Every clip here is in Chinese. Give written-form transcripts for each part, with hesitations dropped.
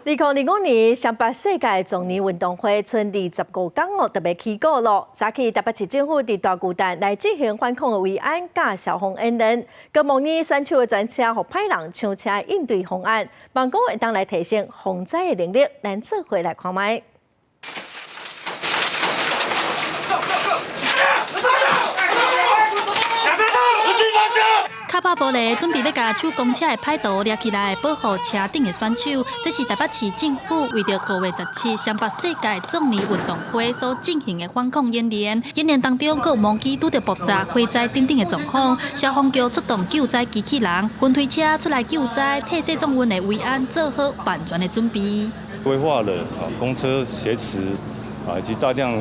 2025年上北世界壮年运动会剩25天特别起稿了。早起台北市政府伫大巨蛋来进行反恐的维安甲消防演练，佮模拟选手的专车和派人抢车应对方案，办公会当来提升防灾的能力。咱做回来看卖。 卡拍玻璃，准备要甲手工车的歹徒掠起来，保护车顶的选手。这是台北市政府为着5月17上北世界壮年运动会所进行的反恐演练。演练当中，佫有模拟拄着爆炸、火灾等等的状况，消防局出动救灾机器人、分推车出来救灾，替市政府的维安做好万全的准备。规划了公车挟持。 以及大量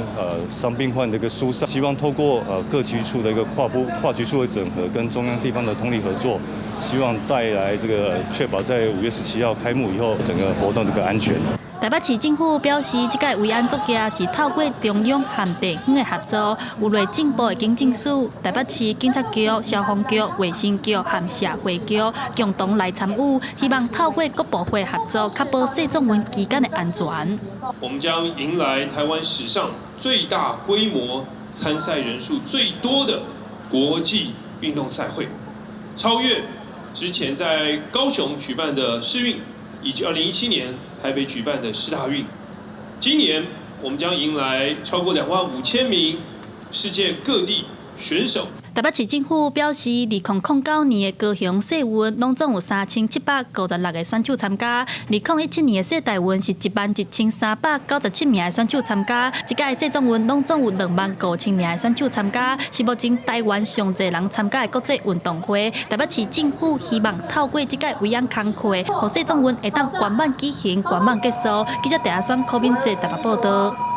伤病患的一个疏散，希望透过各局处的一个跨局处的整合，跟中央地方的通力合作，希望带来这个确保在5月17号开幕以后，整个活动的一个安全。 台北市政府表示，这届维安作业是透过中央和地方的合作，有类进步的警政署、台北市警察局、消防局、卫生局和社会局共同来参与，希望透过各部会合作，确保市总运期间的安全。我们将迎来台湾史上最大规模、参赛人数最多的国际运动赛会，超越之前在高雄举办的世运。 以及2017年台北举办的世大运，今年我们将迎来超过25000名世界各地选手。台北市政府表示，2009年的高雄世运拢总有3796个选手参加，2017年的世大运是11397名的选手参加，这届世总运拢总有25000名的选手参加，是目前台湾上侪人参加的国际运动会。台北市政府希望透过这届维安工课，让世总运会当圆满举行、圆满结束。记者戴亚轩、柯敏哲台北报道。